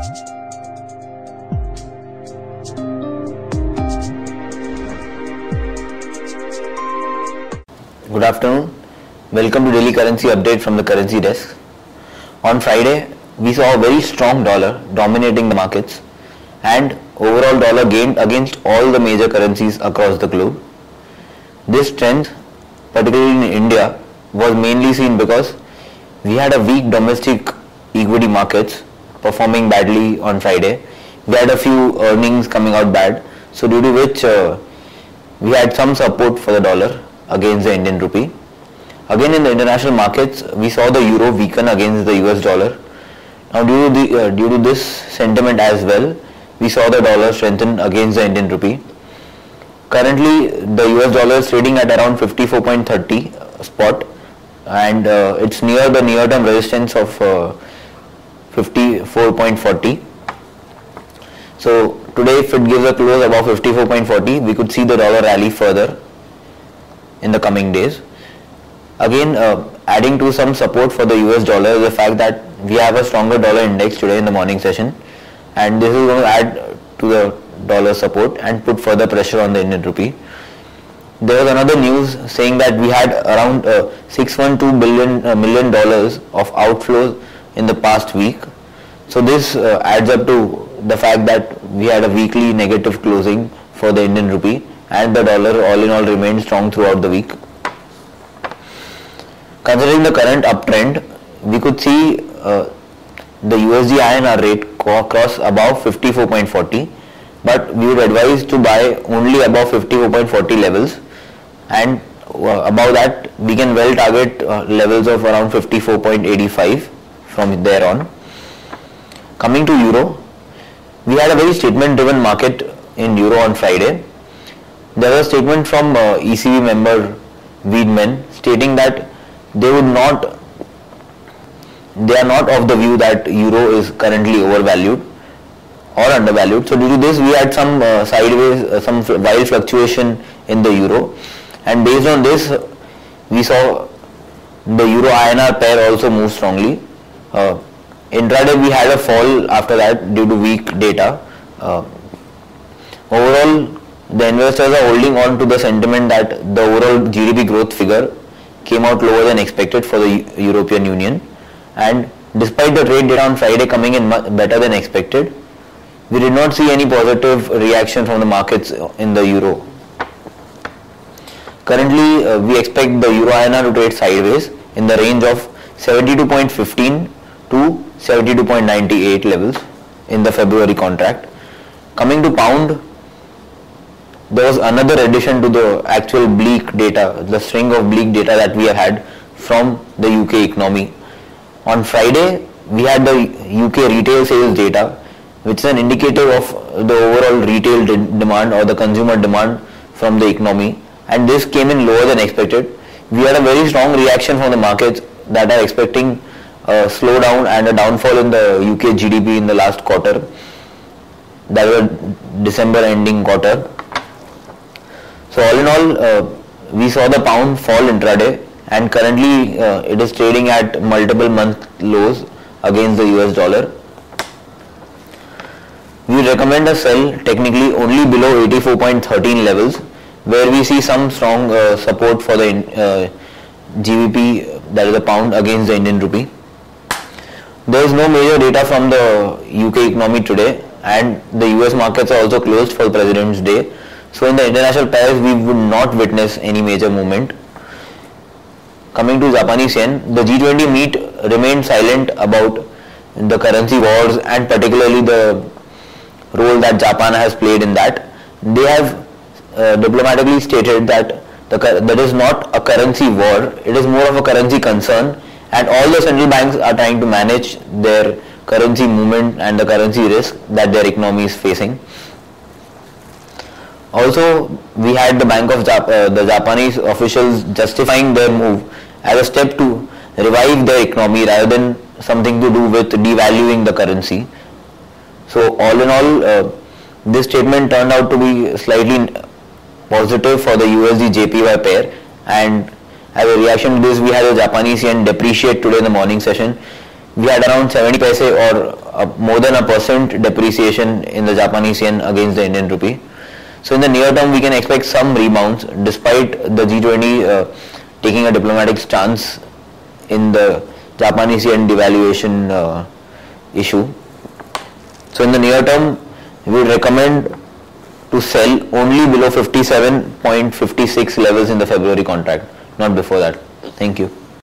Good afternoon. Welcome to Daily Currency Update from the Currency Desk. On Friday, we saw a very strong dollar dominating the markets, and overall dollar gained against all the major currencies across the globe. This trend, particularly in India, was mainly seen because we had a weak domestic equity markets performing badly on Friday. We had a few earnings coming out bad, so due to which we had some support for the dollar against the Indian rupee. Again, in the international markets, we saw the euro weaken against the US dollar. Now, due to this sentiment as well, we saw the dollar strengthen against the Indian rupee. Currently, the US dollar is trading at around 54.30 spot, and it's near the near-term resistance of 54.40. So today, if it gives a close above 54.40, we could see the dollar rally further in the coming days. Again, adding to some support for the US dollar is the fact that we have a stronger dollar index today in the morning session, and this is going to add to the dollar support and put further pressure on the Indian rupee. There was another news saying that we had around $612 million of outflows in the past week. So this adds up to the fact that we had a weekly negative closing for the Indian rupee, and the dollar all in all remained strong throughout the week. Considering the current uptrend, we could see the USD INR rate cross above 54.40, but we would advise to buy only above 54.40 levels, and above that we can well target levels of around 54.85 from there on. Coming to euro, we had a very statement driven market in euro on Friday. There was a statement from ECB member Wiedmann stating that they are not of the view that euro is currently overvalued or undervalued. So due to this, we had some sideways, some wild fluctuation in the euro, and based on this, we saw the euro INR pair also move strongly. Intraday, we had a fall after that due to weak data. Overall, the investors are holding on to the sentiment that the overall GDP growth figure came out lower than expected for the European Union, and despite the trade data on Friday coming in better than expected, we did not see any positive reaction from the markets in the euro. Currently, we expect the euro INR to trade sideways in the range of 72.15 to 72.98 levels in the February contract. Coming to pound, there was another addition to the actual bleak data, the string of bleak data that we had from the UK economy. On Friday, we had the UK retail sales data, which is an indicator of the overall retail demand or the consumer demand from the economy, and this came in lower than expected. We had a very strong reaction from the markets that are expecting a slowdown and a downfall in the UK GDP in the last quarter, that was December ending quarter. So all in all, we saw the pound fall intraday, and currently it is trading at multiple month lows against the US dollar. We recommend a sell technically only below 84.13 levels, where we see some strong support for the GBP, that is the pound, against the Indian rupee. There is no major data from the UK economy today, and the US markets are also closed for President's Day. So in the international pairs, we would not witness any major movement. Coming to Japanese yen, the G20 meet remained silent about the currency wars and particularly the role that Japan has played in that. They have diplomatically stated that that is not a currency war, it is more of a currency concern, and all the central banks are trying to manage their currency movement and the currency risk that their economy is facing. Also, we had the the Japanese officials justifying their move as a step to revive their economy rather than something to do with devaluing the currency. So all in all, this statement turned out to be slightly positive for the USD JPY pair, and as a reaction to this, we had the Japanese yen depreciate today in the morning session. we had around 70 paise or more than 1% depreciation in the Japanese yen against the Indian rupee. So in the near term, we can expect some rebounds despite the G20 taking a diplomatic stance in the Japanese yen devaluation issue. So in the near term, we would recommend to sell only below 57.56 levels in the February contract, not before that. Thank you.